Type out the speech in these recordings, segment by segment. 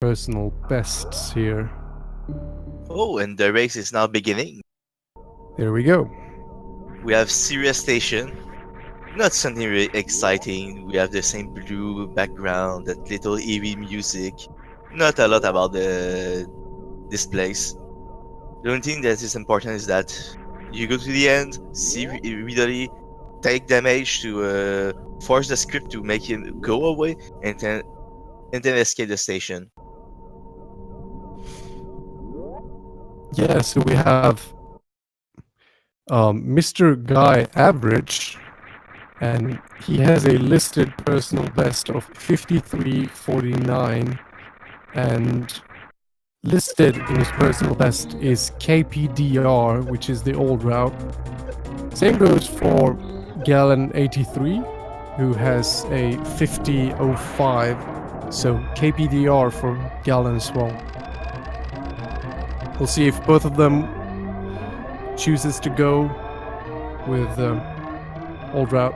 personal bests here. Oh, and the race is now beginning. There we go. We have Sirius Station. Not something really exciting. We have the same blue background, that little eerie music. Not a lot about this place. The only thing that is important is that you go to the end, see Ridley, take damage to force the script to make him go away, and then escape the station. Yeah, so we have MrGuyAverage, and he has a listed personal best of 53.49, and listed in his personal best is KPDR, which is the old route. Same goes for Galen83, who has a 50.05, so KPDR for Galen as well. We'll see if both of them chooses to go with old route.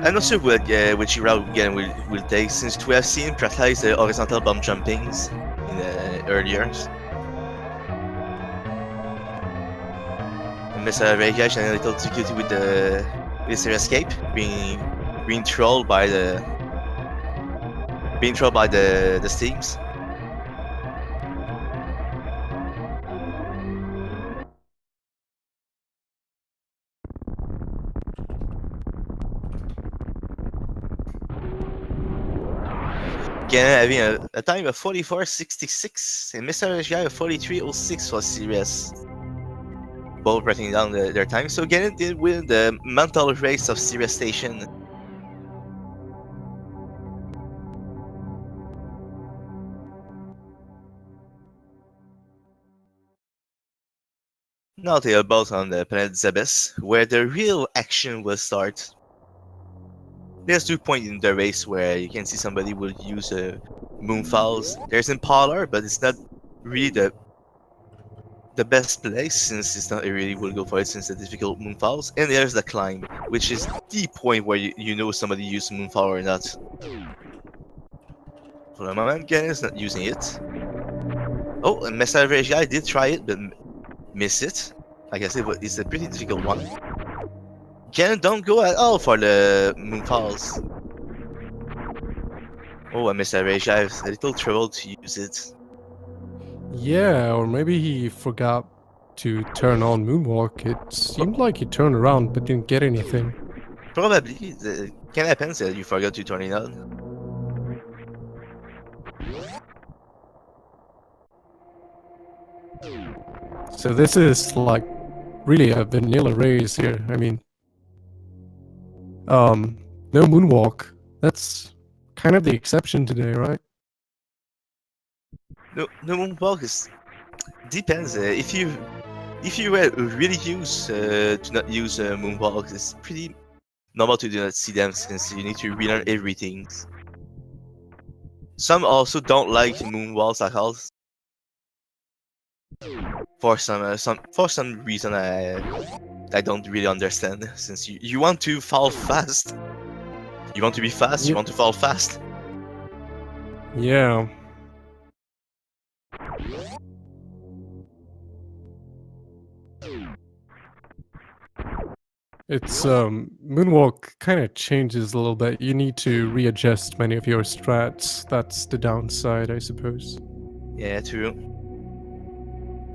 I'm not sure which route again will take, since we have seen practice the horizontal bomb jumpings in earlier. And MrGuyAverage had a little difficulty with the escape, being trolled by the steams. Again, having a time of 44.66, and MrGuy of 43.06 for Sirius. Both writing down their time, so Galen did win the mental race of Sirius Station. Now they are both on the planet Zebes, where the real action will start. There's 2 points in the race where you can see somebody will use moonfalls. There's Impaler, but it's not really the best place, since it's not really will go for it, since the difficult moonfalls. And there's the climb, which is the point where you know somebody used moonfall or not. For the moment, Galen is not using it. Oh, and MrGuy did try it, but miss it. Like I said, it's a pretty difficult one. Galen don't go at all for the moonfalls. Oh, and MrGuy has a little trouble to use it. Yeah, or maybe he forgot to turn on Moonwalk. It seemed like he turned around but didn't get anything. Probably. It can happen that you forgot to turn it on. So this is like really a vanilla race here. I mean, no Moonwalk. That's kind of the exception today, right? No moonwalk is depends. If you were really used to not use moonwalks, it's pretty normal to do not see them, since you need to relearn everything. Some also don't like moonwalks at all. For some reason I don't really understand. Since you want to fall fast, you want to be fast, Yep. you want to fall fast. Yeah. It's Moonwalk kind of changes a little bit. You need to readjust many of your strats. That's the downside, I suppose. Yeah, true.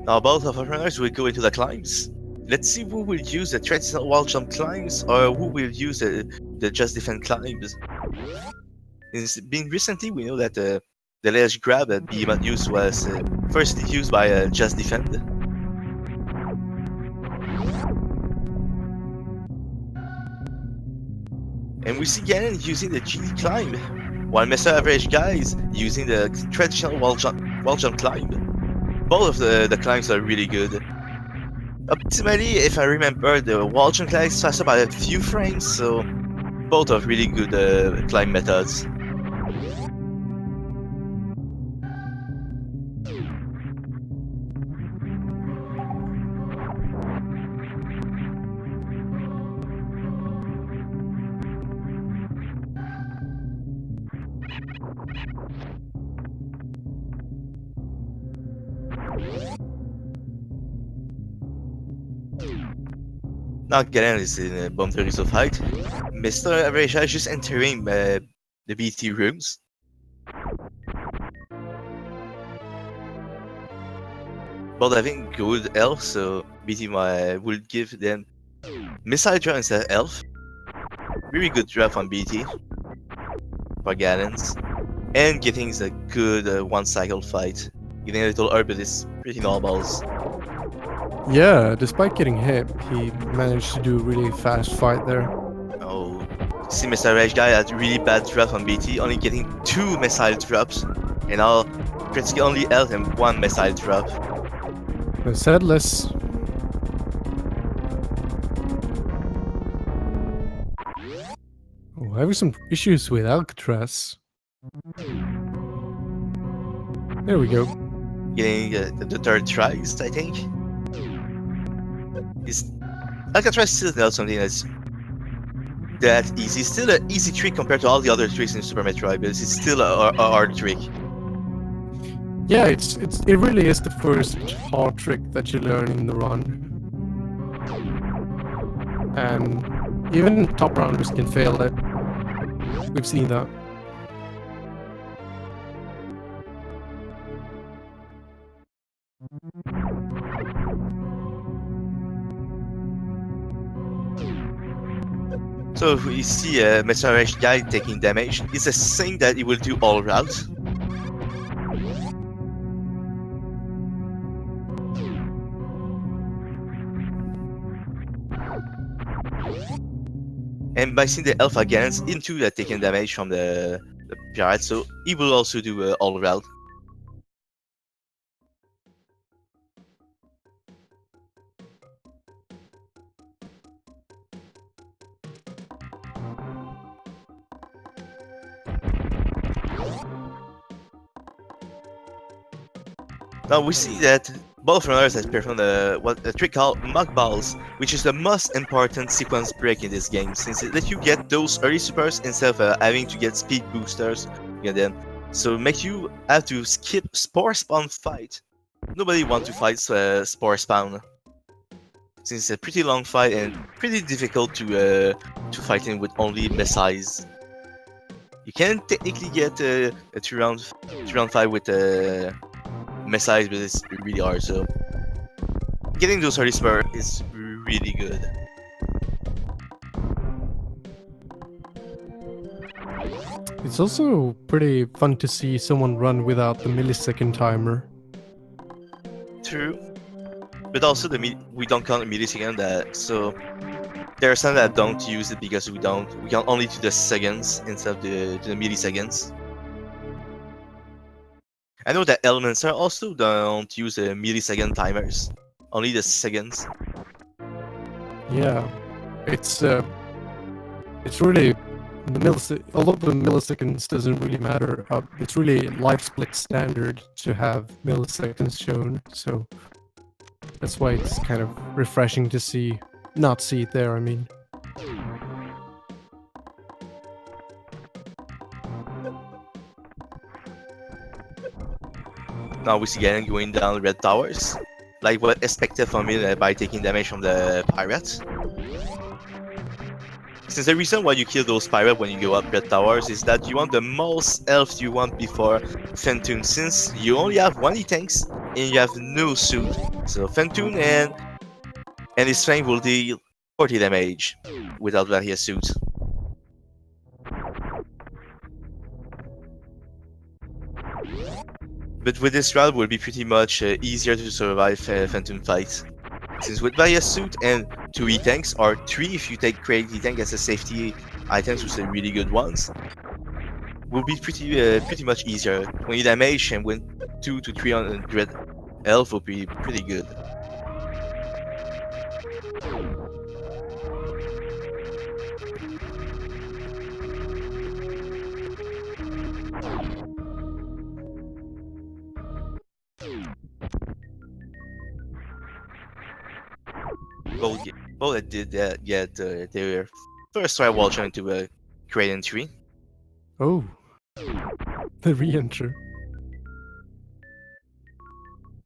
Now both of our runners will go into the climbs. Let's see who will use the traditional wall jump climbs, or who will use the just defend climbs. It's been recently, we know that the ledge grab that Behemoth used was firstly used by just defend. And we see Galen using the GD climb, while MrGuyAverage guys using the traditional wall jump climb. Both of the climbs are really good. Optimally, if I remember, the wall jump climb is faster by a few frames, so both are really good climb methods. Now Galen is in a bomb of fight. MrGuyAverage is just entering the BT rooms. But having good elf, so BT will give them missile drop instead of elf. Really good draft on BT for Galen's. And getting a good one cycle fight. Getting a little orbit is pretty normal. Yeah, despite getting hit, he managed to do a really fast fight there. Oh, see MrGuyAverage guy had really bad draft on BT, only getting 2 missile drops. And now practically only elf and 1 missile drop. No said less. Oh, having some issues with Alcatraz. There we go. Getting the third tries, I think. Alcatraz still not something that's that easy. Still an easy trick compared to all the other tricks in Super Metroid, but it's still a hard trick. Yeah, it really is the first hard trick that you learn in the run. And even top rounders can fail it. We've seen that. So if we see a MrGuyAverage guy taking damage, it's a thing that he will do all route. And by seeing the Alpha Gans into the taking damage from the pirate, so he will also do all route. Now we see that both runners have performed a trick called Mach Balls, which is the most important sequence break in this game, since it lets you get those early supers instead of having to get speed boosters. Get them. So make you have to skip Spore Spawn fight. Nobody wants to fight Spore Spawn, since it's a pretty long fight and pretty difficult to fight in with only missiles. You can technically get a 2-round fight with missiles, but it's really hard. So getting those early spur is really good. It's also pretty fun to see someone run without the millisecond timer. True, but also we don't count the millisecond so there are some that don't use it because we can only do the seconds instead of the milliseconds. I know that elements are also don't use the millisecond timers, only the seconds. Yeah, it's really although the milliseconds doesn't really matter. It's really life split standard to have milliseconds shown, so that's why it's kind of refreshing to not see it there. I mean. Now we see Galen going down red towers, like what expected from him by taking damage from the pirates. Since the reason why you kill those pirates when you go up red towers is that you want the most health you want before Fentoon, since you only have 1 E-tanks and you have no suit. So Fentoon and his strength will deal 40 damage without Varia suit. But with this route, it will be pretty much easier to survive Phantom fights. Since with various suit and 2 E-tanks, or 3 if you take Credit E-tank as a safety items, which are really good ones, will be pretty much easier. 20 damage and win 2 to 300 health will be pretty good. Both did get their first try while trying to Galen83. Oh. The re-enter.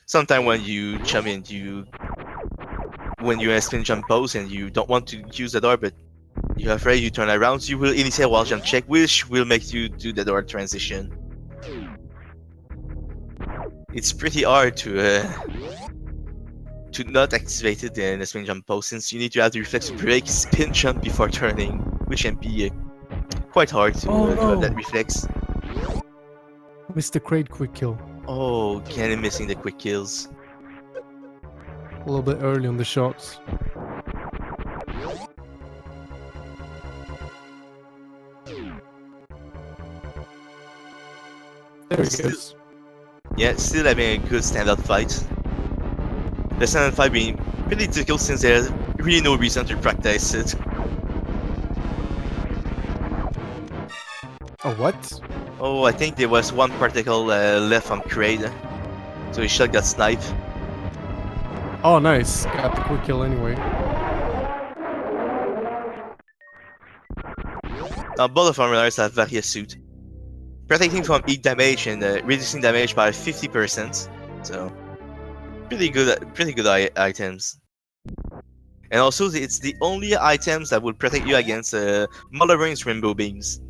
Sometimes when you jump in, when you're in a spin jump pose and you don't want to use the door, but you're afraid, you turn around, you will initiate a wall jump check, which will make you do the door transition. It's pretty hard to not activate it in a spin jump pose, since you need to have the reflex to break spin jump before turning, which can be quite hard to have that reflex. Missed the crate quick kill. Oh, Galen missing the quick kills. A little bit early on the shots. There he goes. Yeah, still having a good standout fight. The standout fight being pretty difficult since there's really no reason to practice it. Oh, what? Oh, I think there was one particle left on Kraid, so his shot got sniped. Oh, nice. Got the quick kill anyway. Now, both of our runners have various suit, protecting from heat damage and reducing damage by 50%. So, pretty good items. And also, it's the only items that will protect you against Muller's rainbow beams.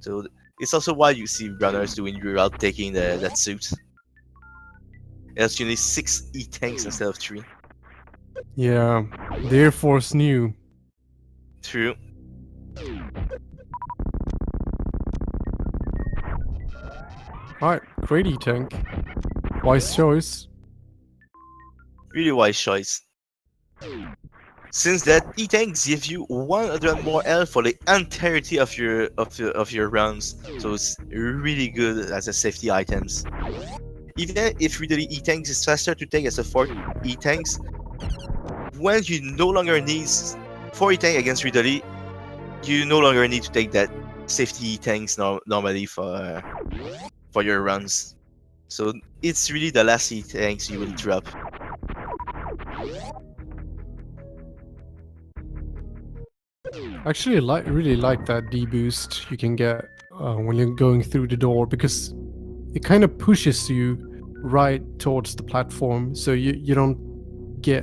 So, it's also why you see runners doing reroute taking that suit. Else you need 6 E-tanks instead of 3. Yeah, the Air Force knew. True. Alright, great E-tank. Wise choice. Really wise choice. Since that E-tanks give you 100 more health for the entirety of your rounds, so it's really good as a safety items. Even if really E-tanks is faster to take as a 4 E-tanks, when you no longer need 4 E-tank against Ridley, you no longer need to take that safety E-tanks normally for your runs. So it's really the last E-tanks you will drop. Actually, I really like that D-boost you can get when you're going through the door, because it kind of pushes you right towards the platform, so you don't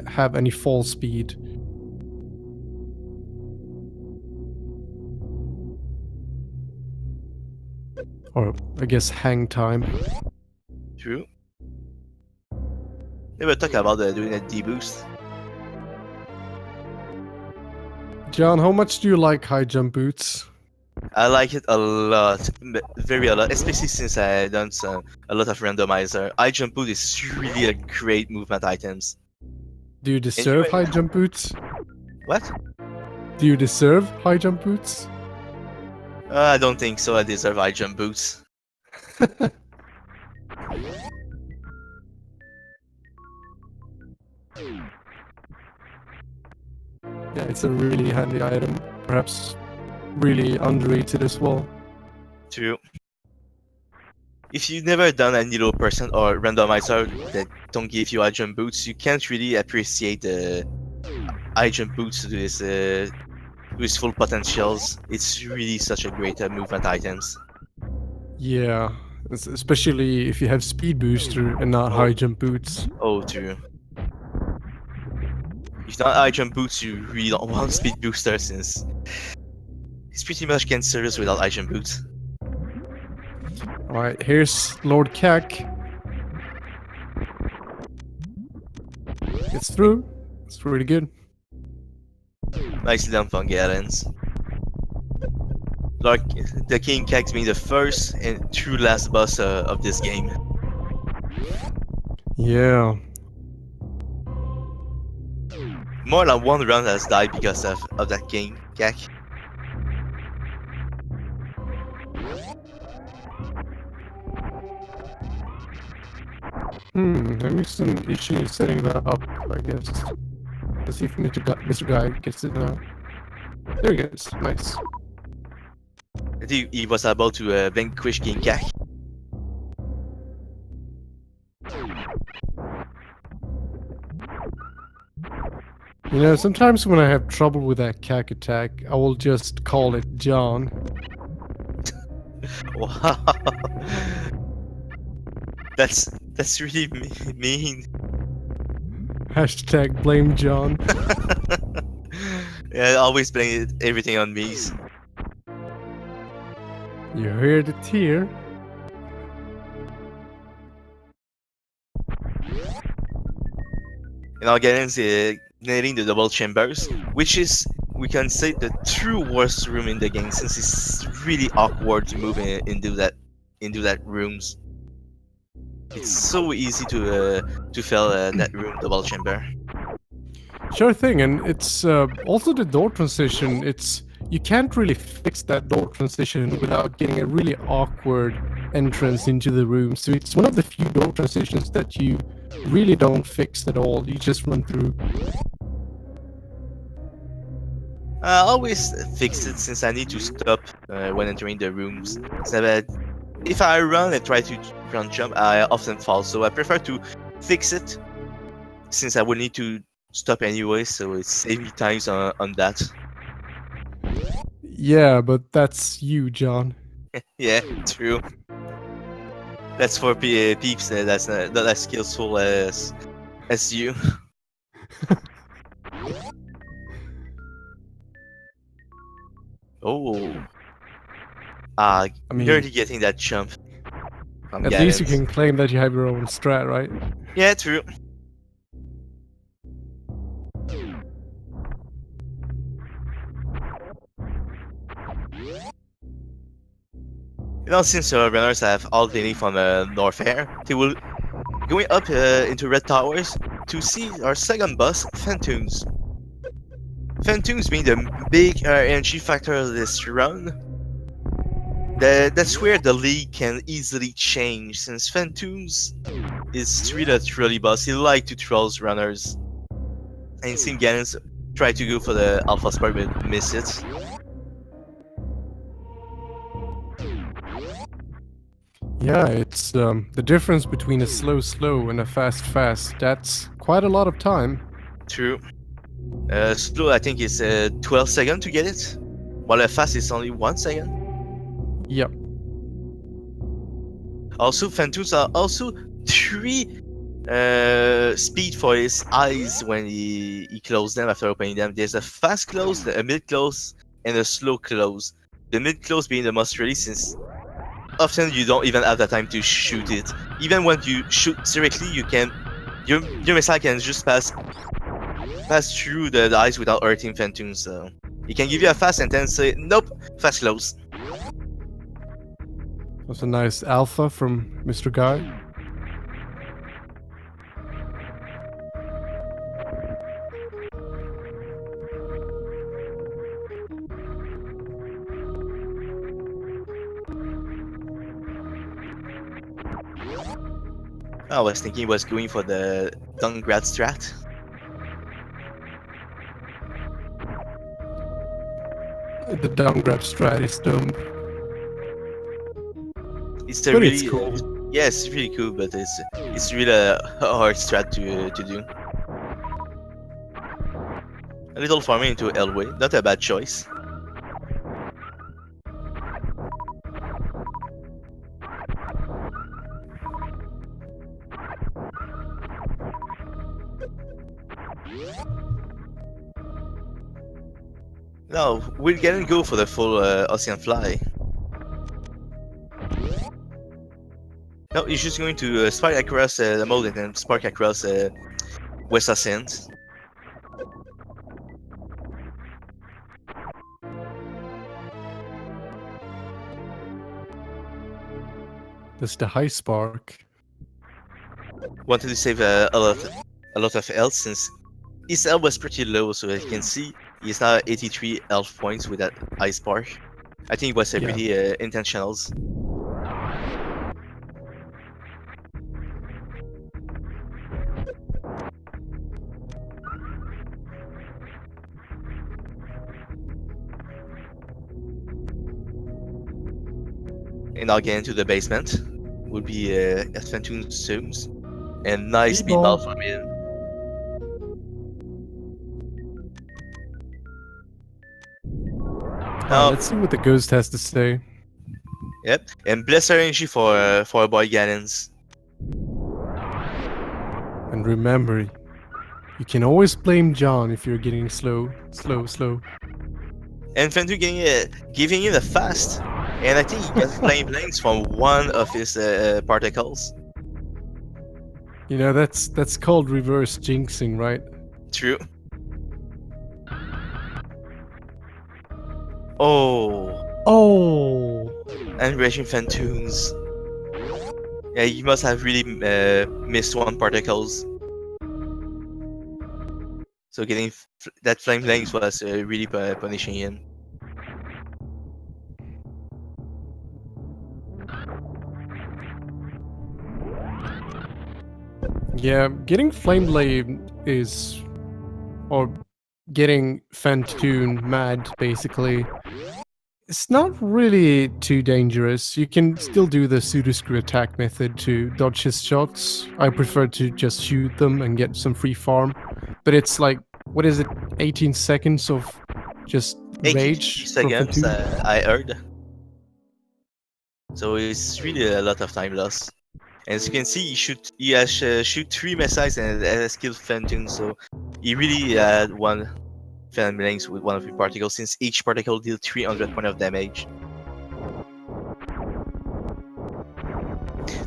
have any fall speed. Or I guess hang time. True. Never talk about doing a D-boost. John, how much do you like high jump boots? I like it a lot, very a lot, especially since I done a lot of randomizer. High jump boot is really a great movement items. Do you deserve high jump boots? What? Do you deserve high jump boots? I don't think so. I deserve high jump boots. Yeah, it's a really handy item. Perhaps really underrated as well. True. If you've never done any low percent or randomizer that don't give you high jump boots, you can't really appreciate the high jump boots to its full potentials. It's really such a great movement items. Yeah, especially if you have speed booster and not high jump boots. Oh, true. If not high jump boots, you really don't want speed booster, since it's pretty much cancerous without high jump boots. Alright, here's Lord Cack. It's through. It's really good. Nicely done from Galens. Like the King Cax being the first and true last boss of this game. Yeah. More than one round has died because of that King Cax. Maybe some issue setting that up, I guess. Let's see if Mr. Guy gets it now. There he goes. Nice. I think he was about to vanquish King Cax. You know, sometimes when I have trouble with that cack attack, I will just call it John. Wow. That's really mean. Hashtag blame John. Yeah, always blame everything on me. You heard it here. And I'll get into nailing the double chambers, which is, we can say, the true worst room in the game, since it's really awkward to move into that rooms. It's so easy to fail that room double chamber. Sure thing, and it's also the door transition. It's you can't really fix that door transition without getting a really awkward entrance into the room. So it's one of the few door transitions that you really don't fix at all. You just run through. I always fix it since I need to stop when entering the rooms. So that if I run and try to run jump, I often fall. So I prefer to fix it since I will need to stop anyway. So it saves me times on that. Yeah, but that's you, John. Yeah, true. That's for peeps that's not as skillful as you. Oh. I mean, You're already getting that jump. At least you can claim that you have your own strat, right? Yeah, true. You know, since runners have all they need from North Air, they will going up into Red Towers to see our second boss, Phantoms. Phantoms being the big energy factor of this run. That's where the league can easily change, since Phantoms is really a trolly boss. He like to trolls runners. And seeing Gallons try to go for the Alpha Spark but miss it. Yeah, it's the difference between a slow and a fast. That's quite a lot of time. True. Slow, I think, is 12 seconds to get it, while a fast is only 1 second. Yep. Also, Phantoms are also 3 speed for his eyes when he closes them after opening them. There's a fast close, a mid close, and a slow close. The mid close being the most ready, since often you don't even have the time to shoot it. Even when you shoot directly, you can your missile can just pass through the eyes without hurting Phantoms. So he can give you a fast and then say nope, fast close. That's a nice alpha from Mr. Guy. I was thinking he was going for the Dungrad strat. The down grab strat is dumb. It's a But really it's cool. yeah, it's really cool, but it's really a hard strat to do. A little farming into Elway, not a bad choice. Now we're gonna go for the full Ocean Fly. No, he's just going to spark across the mode and then spark across West Ascent. That's the high spark. Wanted to save a lot of health, since his health was pretty low, so as you can see, he's now at 83 health points with that high spark. I think it was pretty intentional. And I'll get into the basement. Would be Phantom's Tombs. And nice speedball from him. Let's see what the ghost has to say. Yep, and bless energy for boy Gallons. And remember, you can always blame John if you're getting slow. And Fentu giving it a fast. And I think he got flame blanks from one of his particles. You know, that's called reverse jinxing, right? True. Oh. Oh! And Raging Fantoons. Yeah, he must have really missed one particles. So getting that flame length was really punishing him. Yeah, getting Flame Blade is... or getting Fantoon mad, basically. It's not really too dangerous. You can still do the pseudo-screw attack method to dodge his shots. I prefer to just shoot them and get some free farm. But it's like, what is it, 18 seconds of just 80 rage from seconds, Fantoon? I heard. So it's really a lot of time loss. And as you can see, he has shoot 3 missiles and has killed Fantoon, so he really had one flame length with one of the particles, since each particle deals 300 points of damage.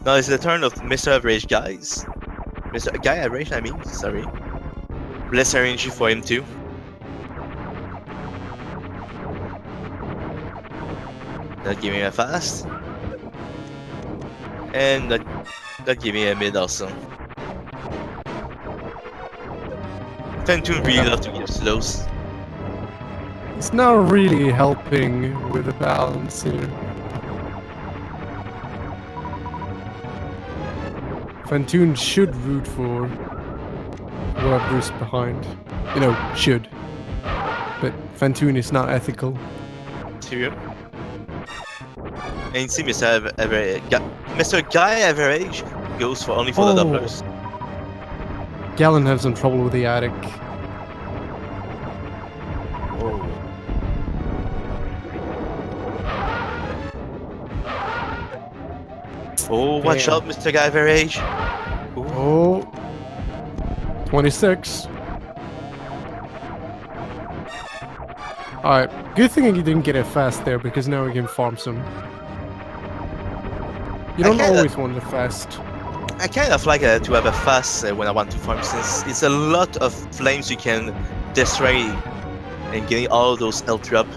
Now it's the turn of MrGuyAverage, guys. MrGuyAverage, I mean, sorry. Bless RNG for him too. Not giving a fast. And not giving a mid also. Fantoon really love to give slows. It's not really helping with the balance here. Fantoon should root for whoever's behind. You know, should. But Fantoon is not ethical. True. And you see MrGuyAverage goes for only for the doublers. Galen has some trouble with the attic. Oh, watch out, MrGuyAverage. Oh, 26. Alright, good thing you didn't get it fast there, because now we can farm some. You don't always want it fast. I kind of like to have a fast when I want to farm, since it's a lot of flames you can destroy and getting all of those health drop.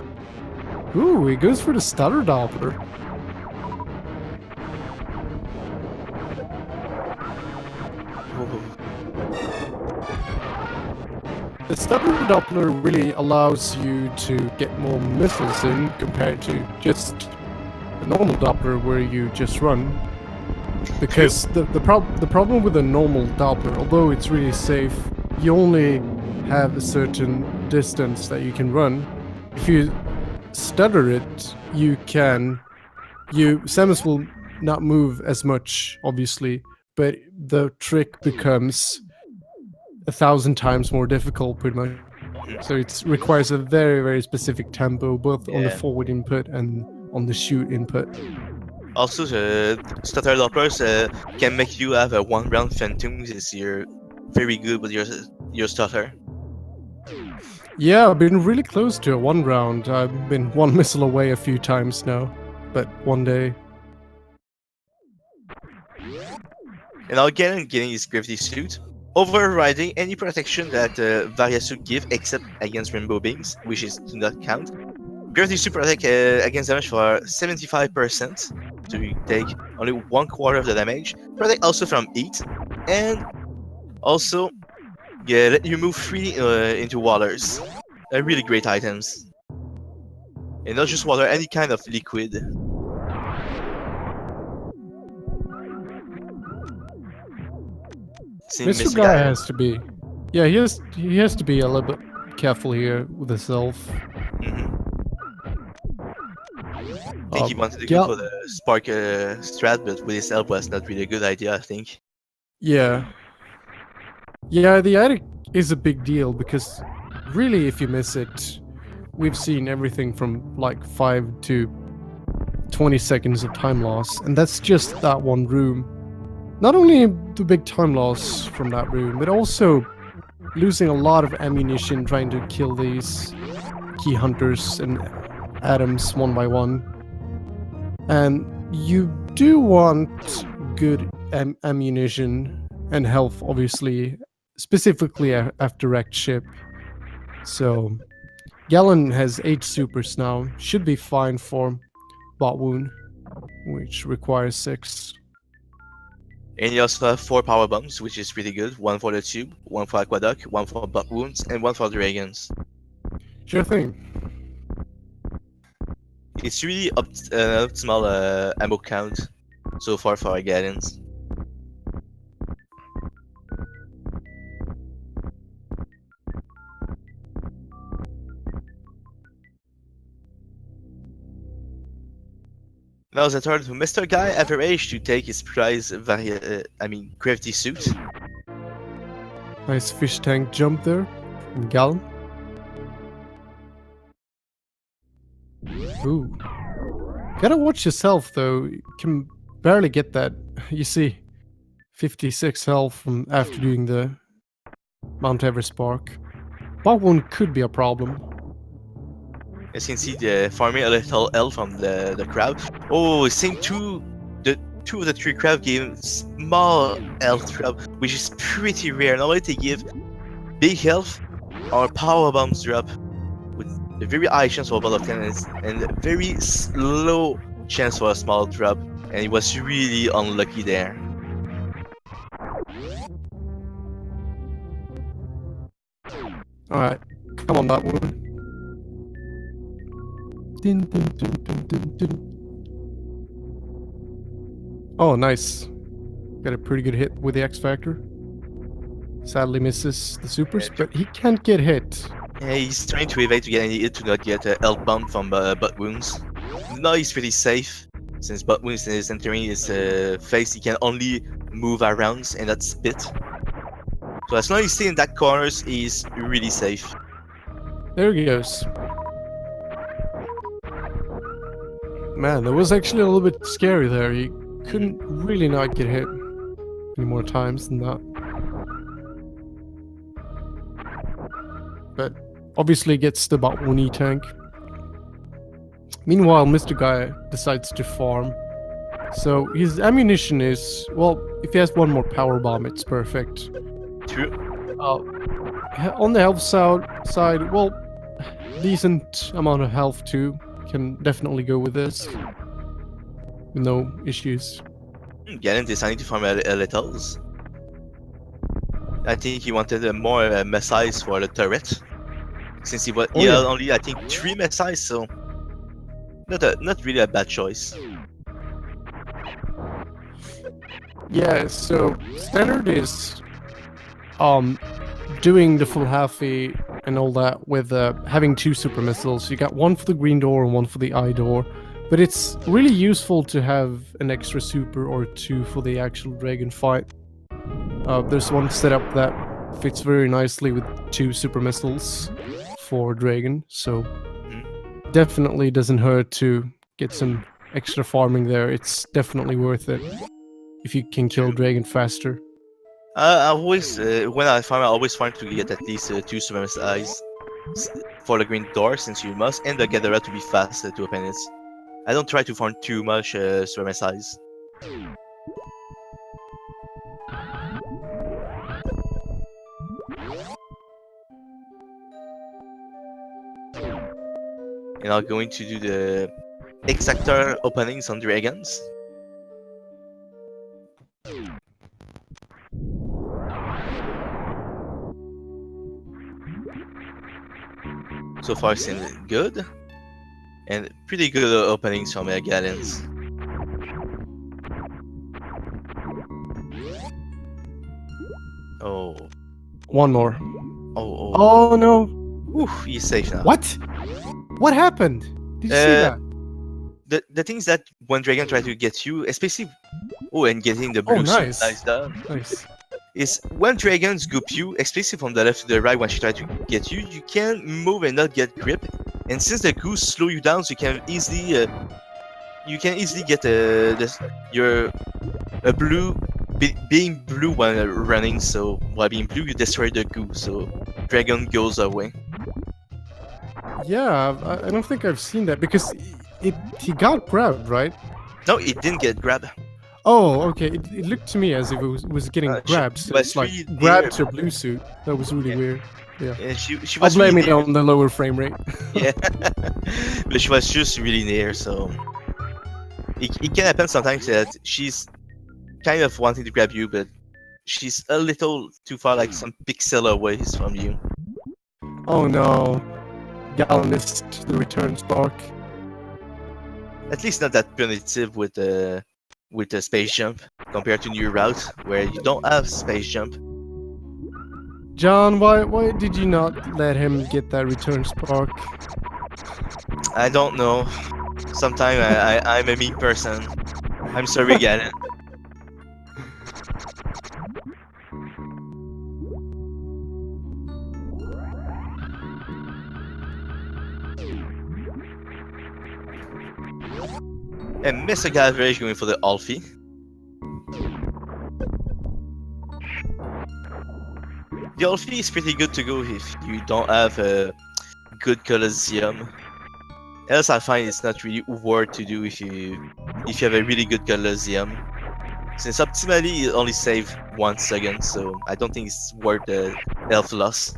Ooh, he goes for the stutter doppler. The stutter doppler really allows you to get more missiles in compared to just the normal doppler where you just run. Because the problem with a normal doppler, although it's really safe, you only have a certain distance that you can run. If you stutter it, Samus will not move as much, obviously, but the trick becomes 1,000 times more difficult, pretty much. So it requires a very, very specific tempo, both on the forward input and on the shoot input. Also, the stutter dopplers can make you have a one-round Fantoon if you're very good with your stutter. Yeah, I've been really close to a one round. I've been one missile away a few times now, but one day. And now getting his gravity suit, overriding any protection that Varia suit give except against rainbow beams, which is do not count. Gravity suit protect against damage for 75%, so you take only 1/4 of the damage. Protect also from heat, and also let you move freely into waters. Really great items. And not just water, any kind of liquid. Mr. Guy has to be. Yeah, he has to be a little bit careful here with himself. I think he wanted to go for the spark strat, but with his elbow, that's not really a good idea, I think. Yeah. Yeah, the attic is a big deal because really, if you miss it, we've seen everything from like 5 to 20 seconds of time loss, and that's just that one room. Not only the big time loss from that room, but also losing a lot of ammunition trying to kill these key hunters and atoms one by one. And you do want good ammunition and health, obviously, specifically after wrecked ship. So Galen has 8 supers now, should be fine for bot wound, which requires 6. And you also have 4 power bombs, which is pretty good. 1 for the tube, 1 for aqueduct, 1 for butt wounds, and 1 for dragons. Sure thing. It's really optimal ammo count so far for our Galens. Now the turn to MrGuyAverage to take his prize gravity suit. Nice fish tank jump there from Galen. Ooh. Gotta watch yourself though, you can barely get that. You see, 56 health from after doing the Mount Everest spark. Bot wound could be a problem. As you can see, the farming a little L from the crowd. Oh, same two of the 3 crowd gave small health drop, which is pretty rare. Normally they give big health or power bombs drop with a very high chance for a ball of cannons and a very slow chance for a small drop, and it was really unlucky there. Alright, come on, that one. Dun, dun, dun, dun, dun, dun. Oh, nice. Got a pretty good hit with the X Factor. Sadly misses the supers, but he can't get hit. Yeah, he's trying to evade to get any hit to not get a health bomb from butt wounds. Now he's pretty safe, since butt wounds is entering his face, he can only move around, and that's it. So as long as he's staying in that corners, he's really safe. There he goes. Man, that was actually a little bit scary there. He couldn't really not get hit any more times than that. But obviously gets the bot wound tank. Meanwhile, Mr. Guy decides to farm. So his ammunition is, well, if he has one more power bomb, it's perfect. True. On the health side, well, decent amount of health too. Can definitely go with this. With no issues. Galen decided to farm a littles. I think he wanted more missiles for the turret. Since he had only, I think, 3 missiles, so not really a bad choice. Yeah, so standard is doing the full halfie and all that with having 2 super missiles. You got one for the green door and one for the eye door, but it's really useful to have an extra super or 2 for the actual dragon fight. There's one setup that fits very nicely with 2 super missiles for dragon, so definitely doesn't hurt to get some extra farming there. It's definitely worth it if you can kill dragon faster. I always, when I farm, I always farm to get at least 2 super missiles for the green door, since you must, and the gatherer to be fast to open it. I don't try to farm too much super missiles. And I'm going to do the exactor openings on dragons. So far seems good. And pretty good openings from Galens. Oh. One more. Oh. Oh no. Oof, he's safe now. What? What happened? Did you see that? The thing is that when dragon try to get you, especially and getting the blue nice. nice down. Nice. Is when dragons goop you, especially from the left to the right when she try to get you, you can move and not get grip. And since the goose slow you down, so you can easily get a blue being blue when running, so while being blue, you destroy the goo, so dragon goes away. Yeah, I don't think I've seen that because he got grabbed, right? No, it didn't get grabbed. Oh, okay. It looked to me as if it was getting grabbed. She So was it's like really grabbed near. her blue suit. That was really Yeah. weird. Yeah. Yeah, she I'll was really blame it near. on the lower frame rate. Yeah, but she was just really near, so it can happen sometimes that she's kind of wanting to grab you, but she's a little too far, like some pixel away from you. Oh no. Galen missed the return spark. At least not that punitive with the space jump compared to new route where you don't have space jump. John, why did you not let him get that return spark? I don't know. Sometimes I'm a mean person. I'm sorry, Galen. And MrGuyAverage going for the Alfie. The Alfie is pretty good to go if you don't have a good Colosseum. Else I find it's not really worth to do if you have a really good Colosseum. Since optimally it only saves 1 second, so I don't think it's worth the health loss.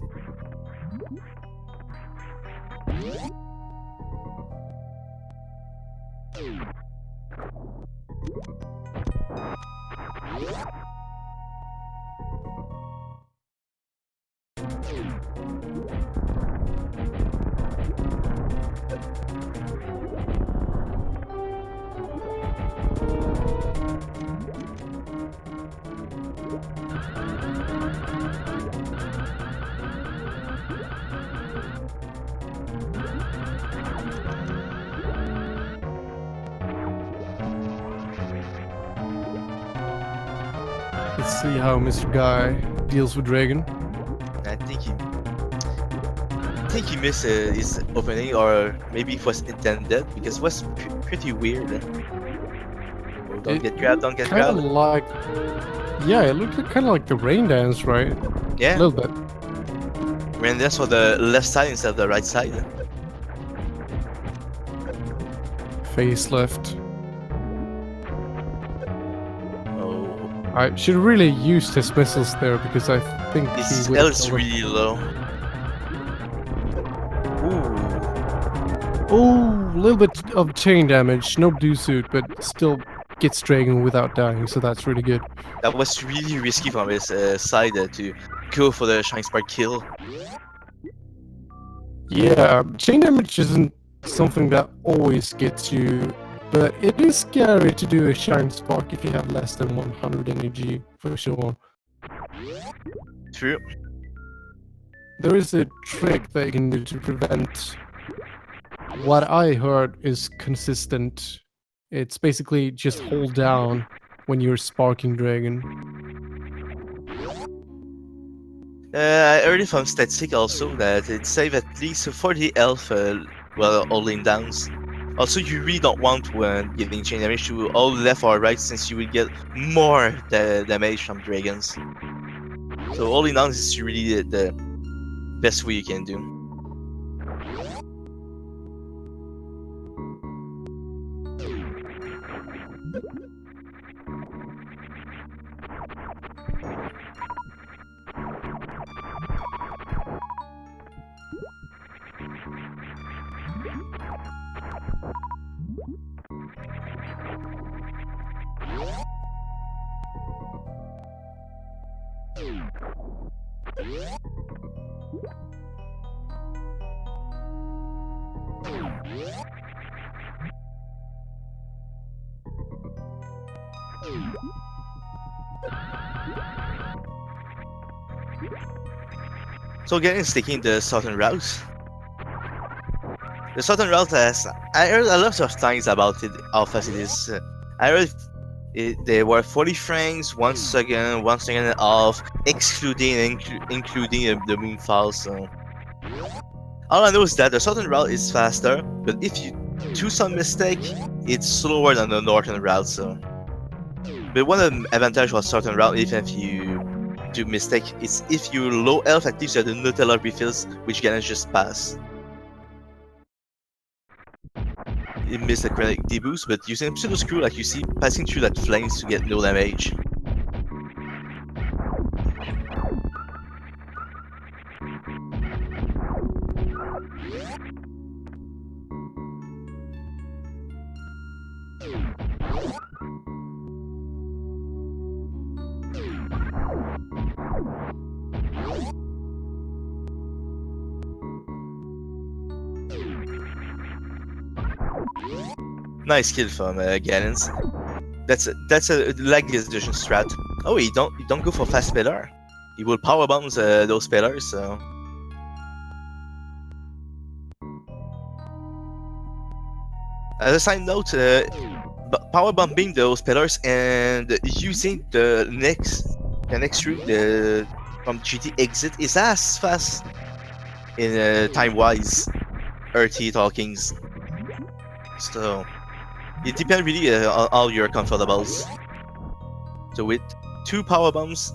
Let's see how Mr. Guy deals with Dragon. I think he missed his opening, or maybe it was intended because it was pretty weird. Oh, don't get grabbed, don't get Kind of grabbed. like, yeah, it looked kind of like the rain dance, right? Yeah, A little bit. ran this for the left side instead of the right side. Face left. Oh, I should really used his missiles there because I think his he would health is really low. Ooh. Oh, a little bit of chain damage. No blue suit, but still gets Dragon without dying, so that's really good. That was really risky from his side to go for the Shine Spark kill. Yeah, chain damage isn't something that always gets you, but it is scary to do a Shine Spark if you have less than 100 energy, for sure. True. There is a trick that you can do to prevent what I heard is consistent. It's basically just hold down when you're sparking Dragon. I heard it from statistic also that it saves at least 40 health while holding downs. Also, you really don't want when giving chain damage to all left or right, since you will get more damage from dragons. So holding down is really the best way you can do. So Galen is taking the southern route. The southern route has, I heard a lot of things about it, how fast it is. I heard there were 40 frames, 1 second, 1 second and a half, excluding including the moonfall. So all I know is that the southern route is faster, but if you do some mistake, it's slower than the northern route. So But one of the advantage of certain route, even if you do mistake, is if you're low health, at least you have the Nutella refills, which Galen just pass. You miss the credit deboost, but using pseudo screw like you see, passing through that flames to get no damage. Nice kill from Galen's. That's a lag edition strat. Oh, you don't go for fast pillar. He will power bombs those pillars. So as a side note, power bombing those pillars and using the next route from GT exit is as fast in time wise. RT talkings. So it depends really on all your comfortables. So with 2 power bombs,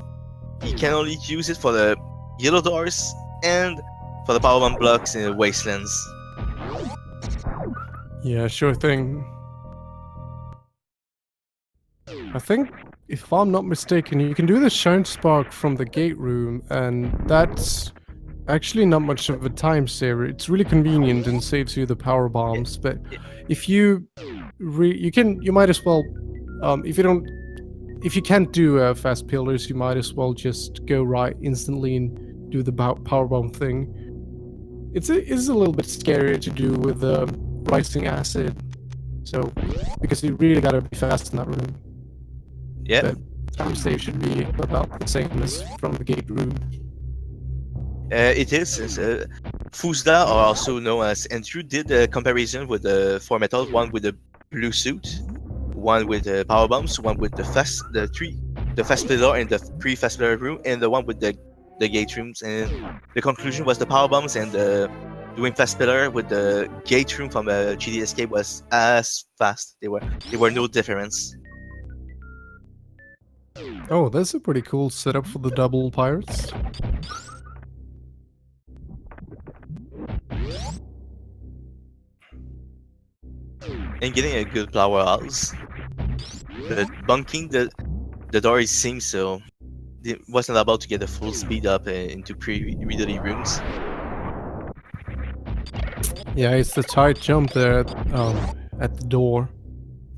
you can only use it for the yellow doors and for the power bomb blocks in the wastelands. Yeah, sure thing. I think, if I'm not mistaken, you can do the Shine Spark from the gate room, and that's actually not much of a time saver. It's really convenient and saves you the power bombs, but if you might as well, if you can't do fast pillars, you might as well just go right instantly and do the power bomb thing. It's a little bit scarier to do with rising acid, so because you really gotta be fast in that room. Yeah. But time save should be about the same as from the gate room. It is. Fusda, or also known as Andrew, did a comparison with the 4 metals, one with the blue suit, one with the power bombs, one with the fast pillar and the 3 fast pillar room, and the one with the gate rooms. And the conclusion was the power bombs and doing fast pillar with the gate room from GD Escape was as fast. They were no difference. Oh, that's a pretty cool setup for the double pirates. And getting a good powerhouse, but bunking the door is synced, so it wasn't about to get a full speed up into pre-readily rooms. Yeah, it's the tight jump there at the door.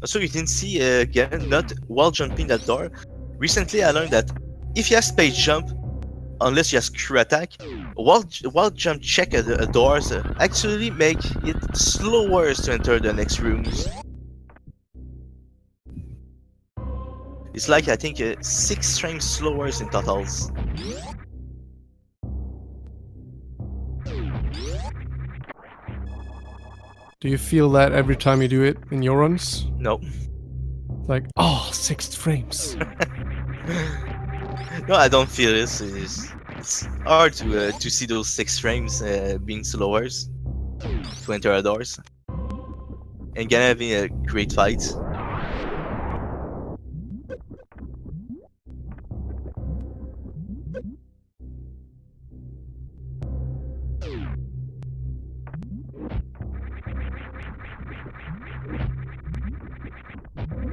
Also, you can see again, not while jumping that door. Recently, I learned that if you have space jump, unless you have crew attack, while jump check at doors actually make it slower to enter the next rooms. It's like, I think, 6 frames slower in totals. Do you feel that every time you do it in your runs? No. Like, oh, 6 frames. No, I don't feel this. It's hard to see those 6 frames being slower to enter our doors. And again, having a great fight.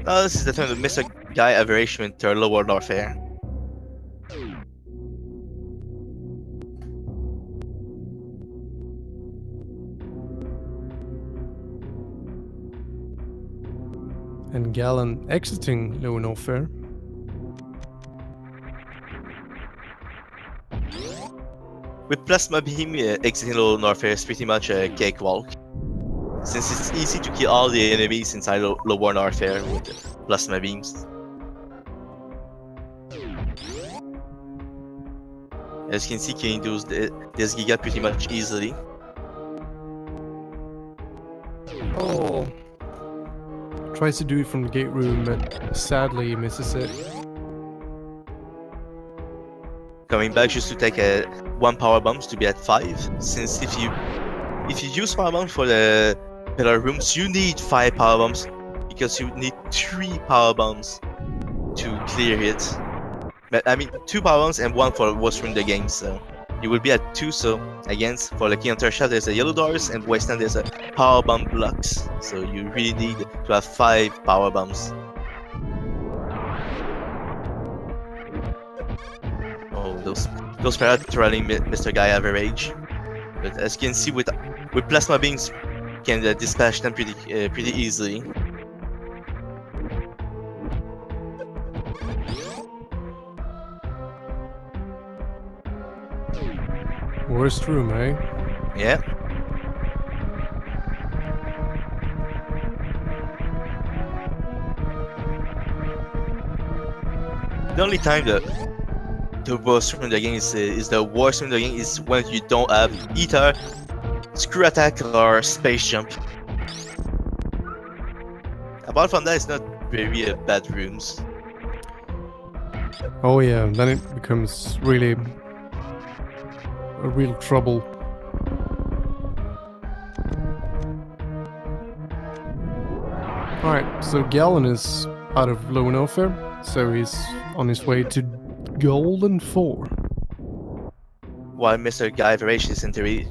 Oh, this is the turn of MrGuyAverage with their lower warfare. And Galen exiting low warfare. With Plasma Beam, exiting low warfare is pretty much a cakewalk, since it's easy to kill all the enemies inside low warfare with Plasma Beams. As you can see, killing this Giga pretty much easily. Oh. Tries to do it from the gate room, but sadly he misses it. Coming back just to take 1 power bombs to be at 5, since if you use power bombs for the pillar rooms, you need 5 power bombs, because you need 3 power bombs clear it. But I mean, 2 power bombs and 1 for worst room in the game, so you will be at 2. So against for the counter shot, there's a yellow doors, and wasteland there's a power bomb blocks. So you really need to have 5 power bombs. Oh, those para trolling MrGuyAverage. But as you can see, with plasma beams, can dispatch them pretty easily. Worst room, eh? Yeah. The only time the worst room in the game is the worst room in the game is when you don't have either screw attack or space jump. Apart from that, it's not very bad rooms. Oh yeah, then it becomes really a real trouble. Alright, so Galen is out of low welfare, so he's on his way to Golden 4. While MrGuyAverage is entering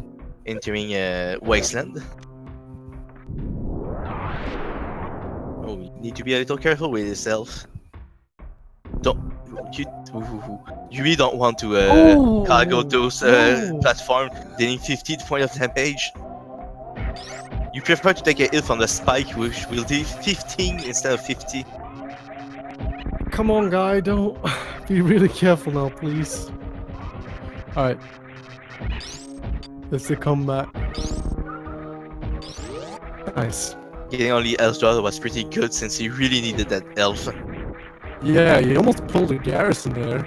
Wasteland. Oh, you need to be a little careful with yourself. You really don't want to cargo those platform dealing 50 points of damage. You prefer to take a hit from the spike, which will deal 15 instead of 50. Come on, guy, don't be really careful now, please. Alright. That's the comeback. Nice. Getting only elf draw was pretty good since he really needed that elf. Yeah, you almost pulled a garrison there.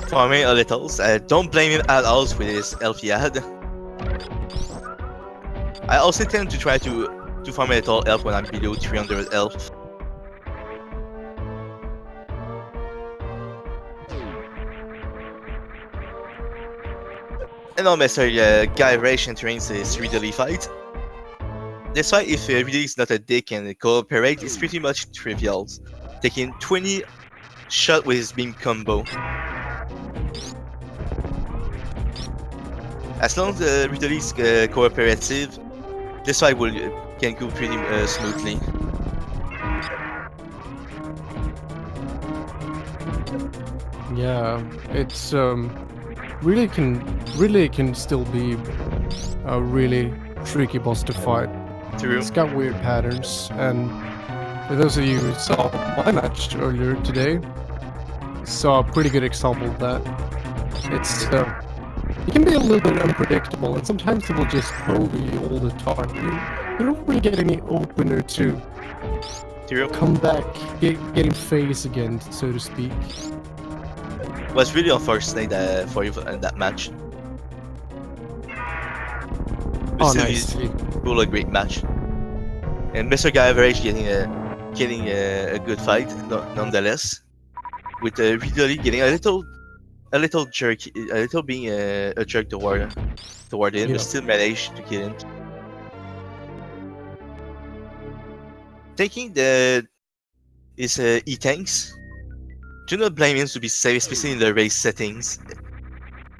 Farming a little. Don't blame him at all with his elf he had. I also tend to try to farm a little elf when I'm below 300 elf. And now MrGuyAverage entering this Ridley fight. This fight, if Ridley is not a dick and cooperate, is pretty much trivial. Taking 20 shots with his beam combo. As long as Ridley is cooperative, this fight can go pretty smoothly. Yeah, it's really can still be a really tricky boss to fight. True. It's got weird patterns, and for those of you who saw my match earlier today, saw a pretty good example of that. It's it can be a little bit unpredictable, and sometimes it will just hold you all the time. You don't really get any opener to come back, getting phase again, so to speak. Was really unfortunate for you in that match. Oh, nice. Still a great match. And MrGuyAverage getting a good fight nonetheless. With Ridley getting a little jerk, a little being a jerk toward him, but still managed to kill him. Taking his E-tanks. Do not blame him to be safe, especially in the race settings,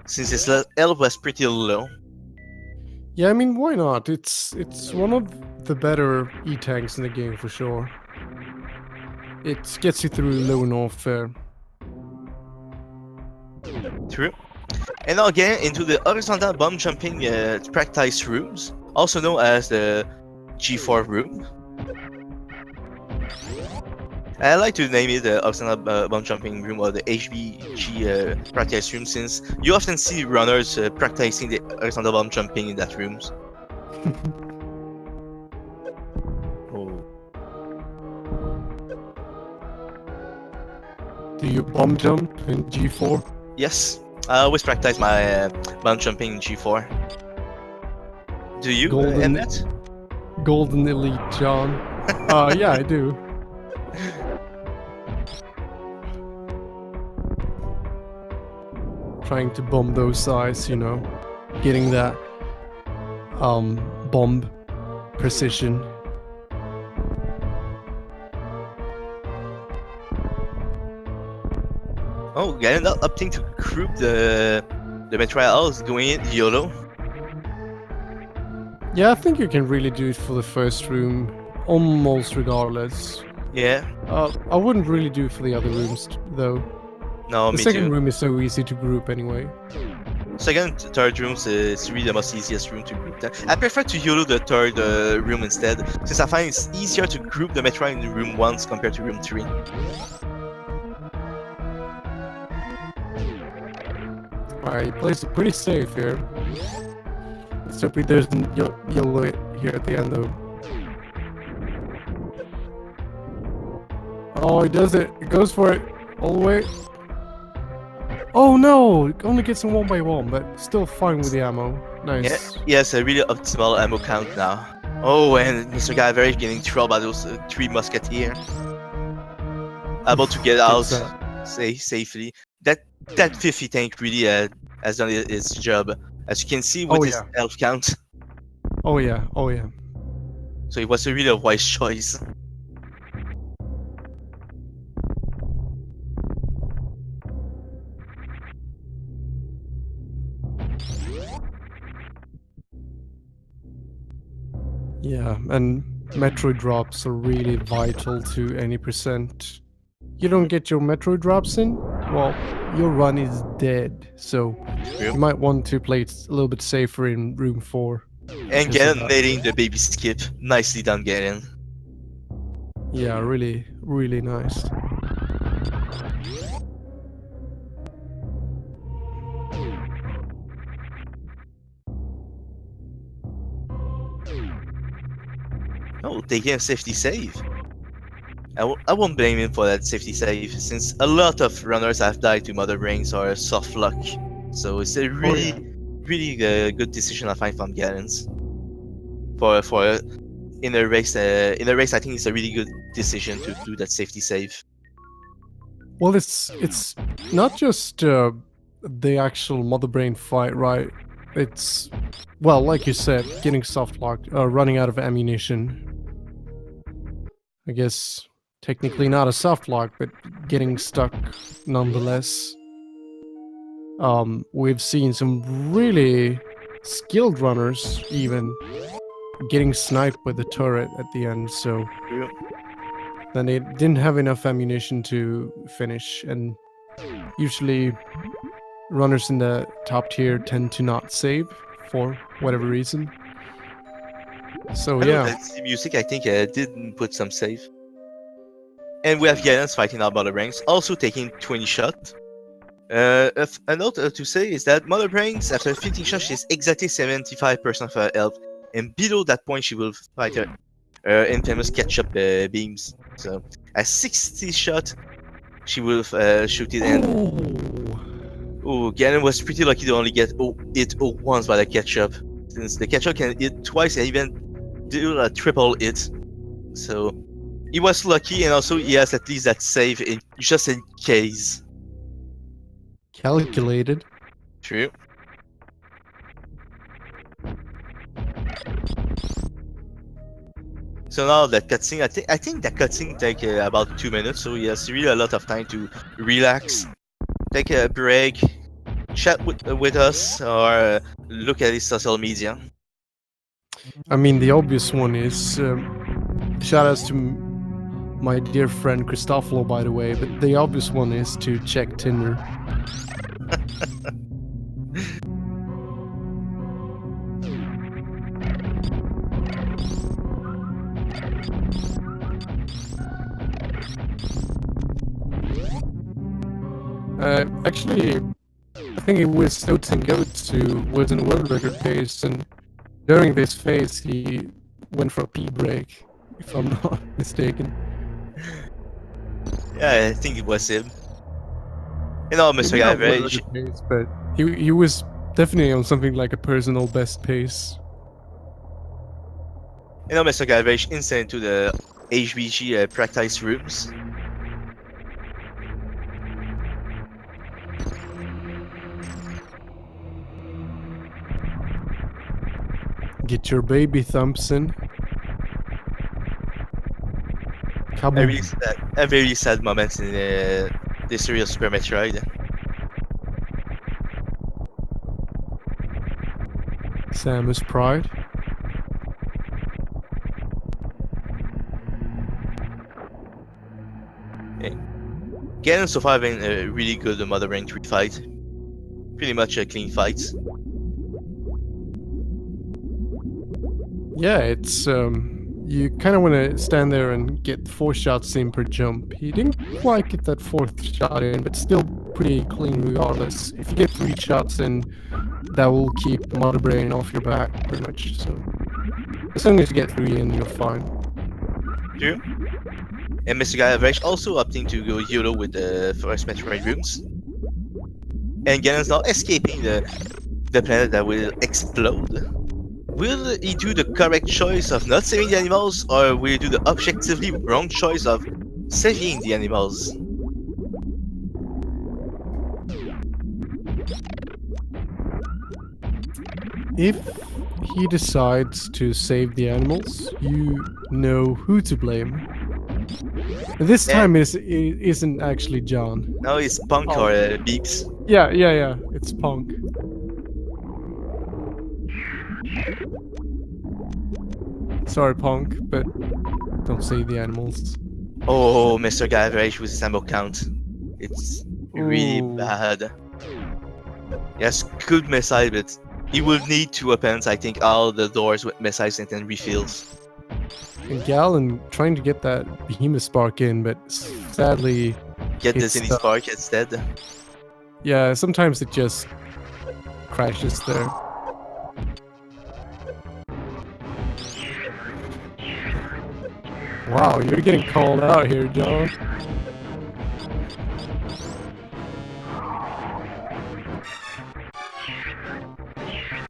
since his health was pretty low. Yeah, I mean, why not? It's one of the better E-tanks in the game for sure. It gets you through low warfare. True. And now again into the horizontal bomb jumping practice rooms, also known as the G4 room. I like to name it the horizontal bomb jumping room or the HBG practice room, since you often see runners practicing the horizontal bomb jumping in that rooms. Oh. Do you bomb jump in G4? Yes, I always practice my bomb jumping in G4. Do you, Emmet? Golden Elite John. Yeah, I do. Trying to bomb those eyes, you know, getting that bomb precision. Oh, Galen not opting to group the Metroid house, going in YOLO. Yeah, I think you can really do it for the first room, almost regardless. Yeah. I wouldn't really do it for the other rooms, though. No, The me second too. room is so easy to group anyway. Second, third rooms is really the most easiest room to group them. I prefer to YOLO the third room instead, since I find it's easier to group the Metroid in room 1 compared to room 3. Alright, he plays it pretty safe here. Let's hope there's yellow here at the end, though. Oh, he does it. He goes for it all the way. Oh no! It only gets him one by one, but still fine with the ammo. Nice. Yeah, he has a really optimal ammo count now. Oh, and MrGuyAverage getting trolled by those 3 musketeers. Able to get out safely. That 50 tank really has done its job, as you can see with his health count. Oh yeah, oh yeah. So it was a really wise choice. Yeah, and Metroid drops are really vital to any percent. You don't get your Metroid drops in, well, your run is dead. So you might want to play it a little bit safer in room 4. And Galen nailing the baby skip. Nicely done, Galen. Yeah, really, really nice. Oh, taking a safety save. I won't blame him for that safety save, since a lot of runners have died to Mother Brains or soft luck. So it's a really good decision I find from Galen's. For in a race, I think it's a really good decision to do that safety save. Well, it's not just the actual Mother Brain fight, right? It's, well, like you said, getting soft locked, running out of ammunition. I guess technically not a soft lock, but getting stuck nonetheless. We've seen some really skilled runners even getting sniped by the turret at the end, so then they didn't have enough ammunition to finish, and usually runners in the top tier tend to not save for whatever reason. So yeah. The music, I think, did put some save. And we have Galen's fighting out Mother Brains, also taking 20 shots. A note to say is that Mother Brains, after 15 shots, she's exactly 75% of her health, and below that point she will fight her infamous catch-up beams. So at 60 shots, she will shoot it, and oh, Galen was pretty lucky to only get hit once by the catch-up, since the catch-up can hit twice and even do a triple hit. So he was lucky, and also he has at least that save in just in case. Calculated. True. So now that cutscene, I think that cutscene take about 2 minutes, so he has really a lot of time to relax, take a break, chat with us, or look at his social media. I mean, the obvious one is shout outs to my dear friend Cristofolo, by the way, but the obvious one is to check Tinder. Actually, I think it was Soten Goats who was in world record pace, and during this phase he went for a pee break, if I'm not mistaken. Yeah, I think it was him. You know, MrGuyAverage. But he was definitely on something like a personal best pace. You know, MrGuyAverage instant to the HBG practice rooms. Get your baby thumps in. Kaboom. A very sad moment in the series of Super Metroid. Samus Pride. Galen so far having a really good Mother Brain 3 fight. Pretty much a clean fight. Yeah, it's you kind of want to stand there and get 4 shots in per jump. He didn't quite get that 4th shot in, but still pretty clean regardless. If you get 3 shots in, that will keep Mother Brain off your back pretty much. So as long as you get 3 in, you're fine. True. And MrGuyAverage also opting to go YOLO with the first Metroid rooms. And Galen's now escaping the planet that will explode. Will he do the correct choice of not saving the animals, or will he do the objectively wrong choice of saving the animals? If he decides to save the animals, you know who to blame. This time it isn't actually John. No, it's Punk or Beeps. Yeah, it's Punk. Sorry, Punk, but don't save the animals. Oh, MrGuyAverage with his ammo count. It's really Ooh. bad. Yes, good missile, but he will need 2 weapons. I think all the doors with missiles and then refills. And Galen trying to get that Behemoth Spark in, but sadly... Get this in his spark instead. Yeah, sometimes it just crashes there. Wow, you're getting called out here, John.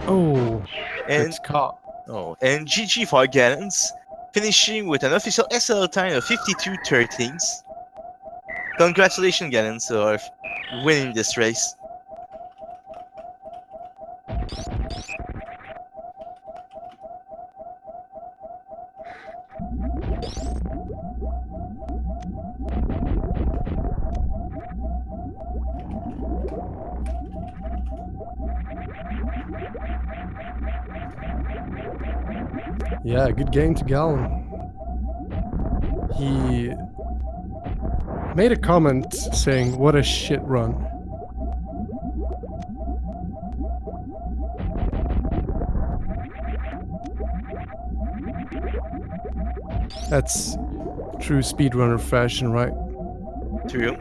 Oh, And it's caught. oh, and GG for Galens, finishing with an official SL time of 52:13. Congratulations, Galens, for winning this race. Yeah, good game to Galen. He made a comment saying, "What a shit run." That's true speedrunner fashion, right? True.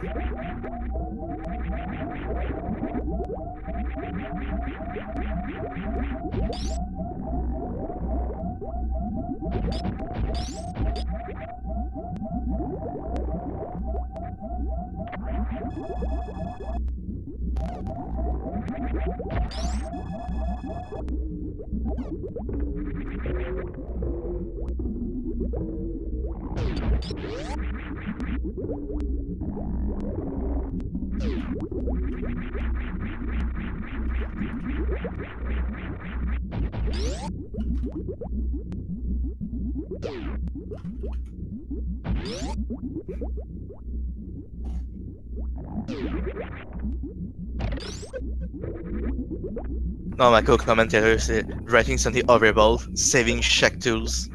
No, my co-commentator is writing something horrible, saving Shack Tools.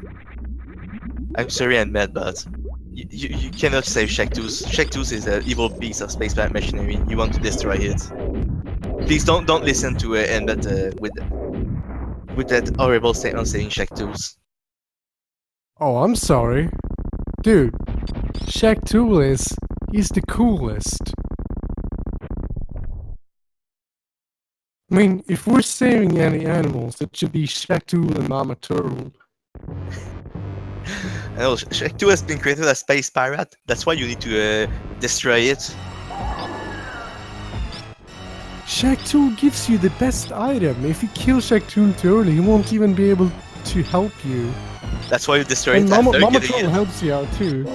I'm sorry I'm mad, but you cannot save Shack Tools. Shack Tools is an evil piece of space pirate machinery. You want to destroy it. Please don't listen to Embed with that horrible statement saying Shack Tools. Oh, I'm sorry. Dude, Shaq Tool he's the coolest. I mean, if we're saving any animals, it should be Shaq Tool and Mama Turtle. I know, Shack 2 has been created as space pirate. That's why you need to destroy it. Shaq Tool gives you the best item. If you kill Shaq Tool too early, he won't even be able to help you. That's why you destroy And it Mama after getting Turtle it. helps you out too.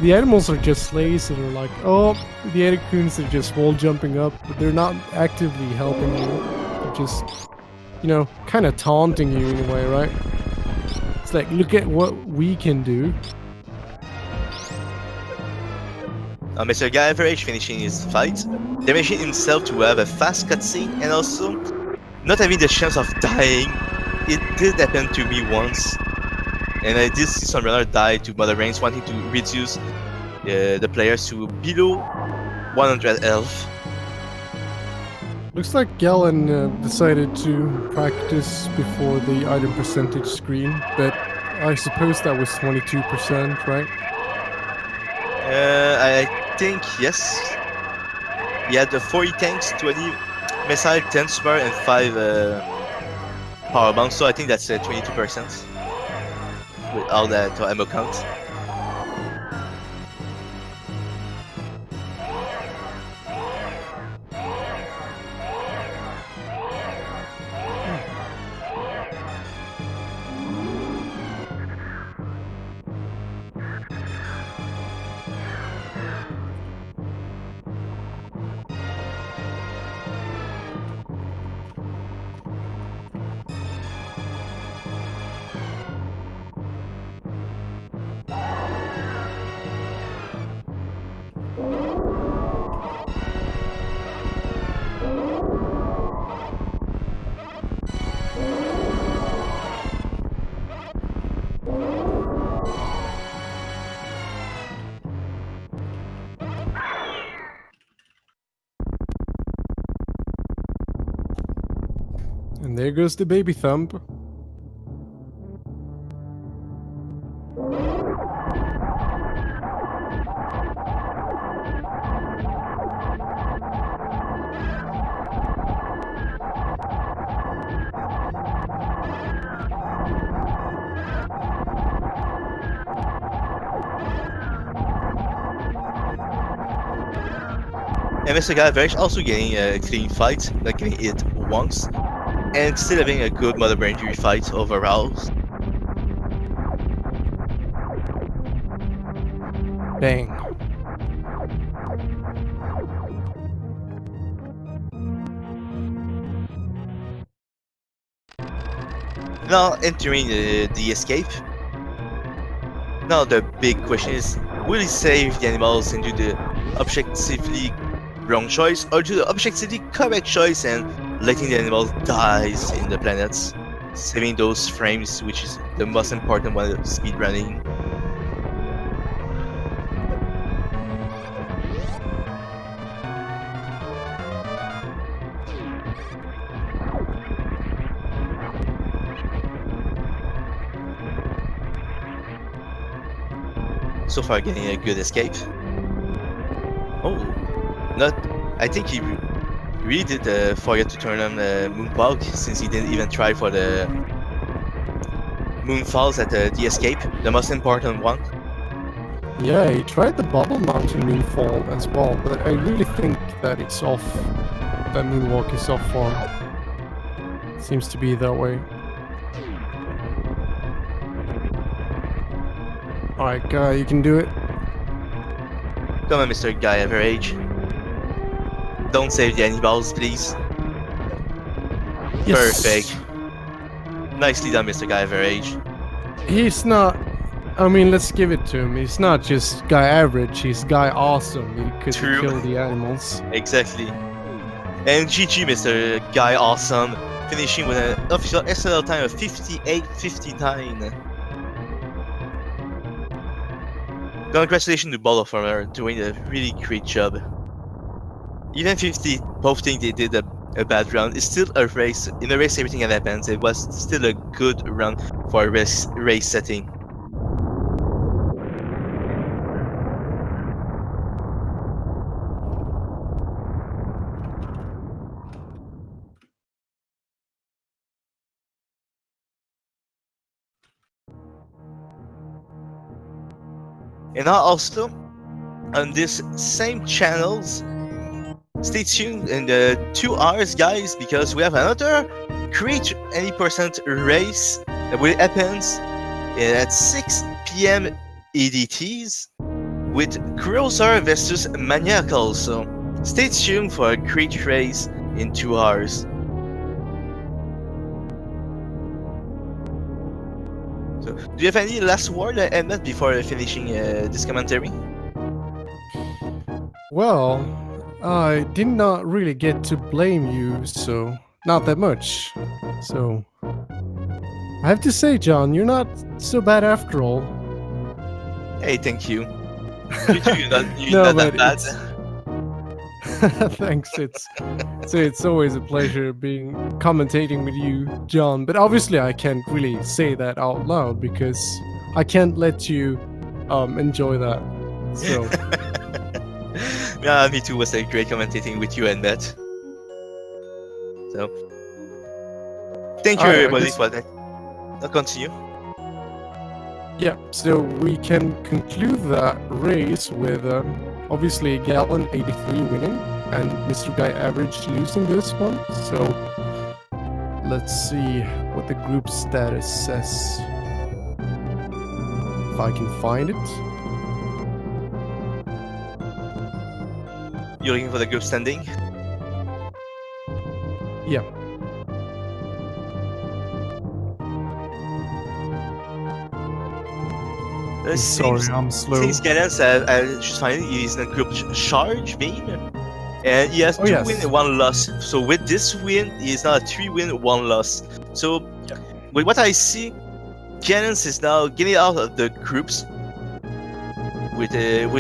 The animals are just lazy. They're like, oh, the Edecoons are just wall jumping up, but they're not actively helping you. They're just kind of taunting you in a way, right? It's like, look at what we can do. MrGuyAverage finishing his fight, damaging himself to have a fast cutscene, and also not having the chance of dying. It did happen to me once, and I did see some runner die to Mother Brains, wanting to reduce the players to below 100 health. Looks like Galen decided to practice before the item percentage screen, but I suppose that was 22%, right? I think yes. He had 40 tanks, 20 missile, 10 spar, and 5 power bombs, so I think that's 22% with all that ammo count. And there goes the baby thumb. And MrGuyAverage also getting a clean fight, not getting hit once, and still having a good Mother Brain Fury fight overall. Bang. Now entering the escape. Now the big question is, will he save the animals and do the objectively wrong choice, or do the objectively correct choice and letting the animals die in the planets, saving those frames, which is the most important one of speedrunning. So far getting a good escape. Oh, not. I think he really did forget to turn on Moonpog, since he didn't even try for the Moonfalls at the escape, the most important one. Yeah, he tried the Bubble Mountain Moonfall as well, but I really think that it's off. That Moonwalk is off form. Seems to be that way. Alright, Guy, you can do it. Come on, MrGuyAverage. Don't save the animals, please. Yes. Perfect. Nicely done, MrGuyAverage. He's not... I mean, let's give it to him. He's not just Guy Average, he's Guy Awesome. He could True. kill the animals. Exactly. And GG, Mr. Guy Awesome, finishing with an official SLL time of 58:59. Congratulations to both of them are doing a really great job. Even if they both think they did a bad round, it's still a race. In a race, everything can happen. It was still a good round for a race setting. And now also, on this same channels, stay tuned in the 2 hours, guys, because we have another Create Any Percent race that will happen at 6 PM EDTs with Cruiser versus Maniacal. So stay tuned for a great race in 2 hours. So, do you have any last word, Emmett, before finishing this commentary? Well, I did not really get to blame you, so not that much. So I have to say, John, you're not so bad after all. Hey, thank you. You too, you're No, not but that bad. thanks. It's always a pleasure being commentating with you, John. But obviously, I can't really say that out loud because I can't let you enjoy that. So Yeah, me too. Was great commentating with you and Matt. So, thank you I everybody guess, for that. I'll continue. yeah. So we can conclude that race with obviously Galen83 winning and MrGuyAverage losing this one. So let's see what the group status says. If I can find it. You're looking for the group standing? Yeah. Sorry, I'm slow. Since Guidance, I just find he's in a group charge beam, and he has Oh, 2 yes. win and 1 loss. So with this win, he's now a 3 win, 1 loss. So with what I see, Guidance is now getting out of the groups with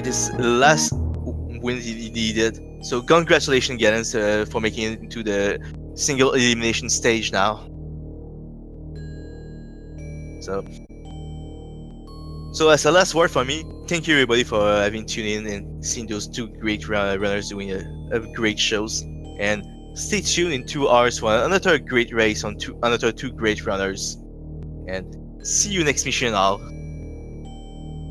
his last win he needed. So congratulations, Guidance, for making it into the single elimination stage now. So as a last word for me, thank you everybody for having tuned in and seeing those 2 great runners doing a great shows. And stay tuned in 2 hours for another great race on another 2 great runners. And see you next mission, all.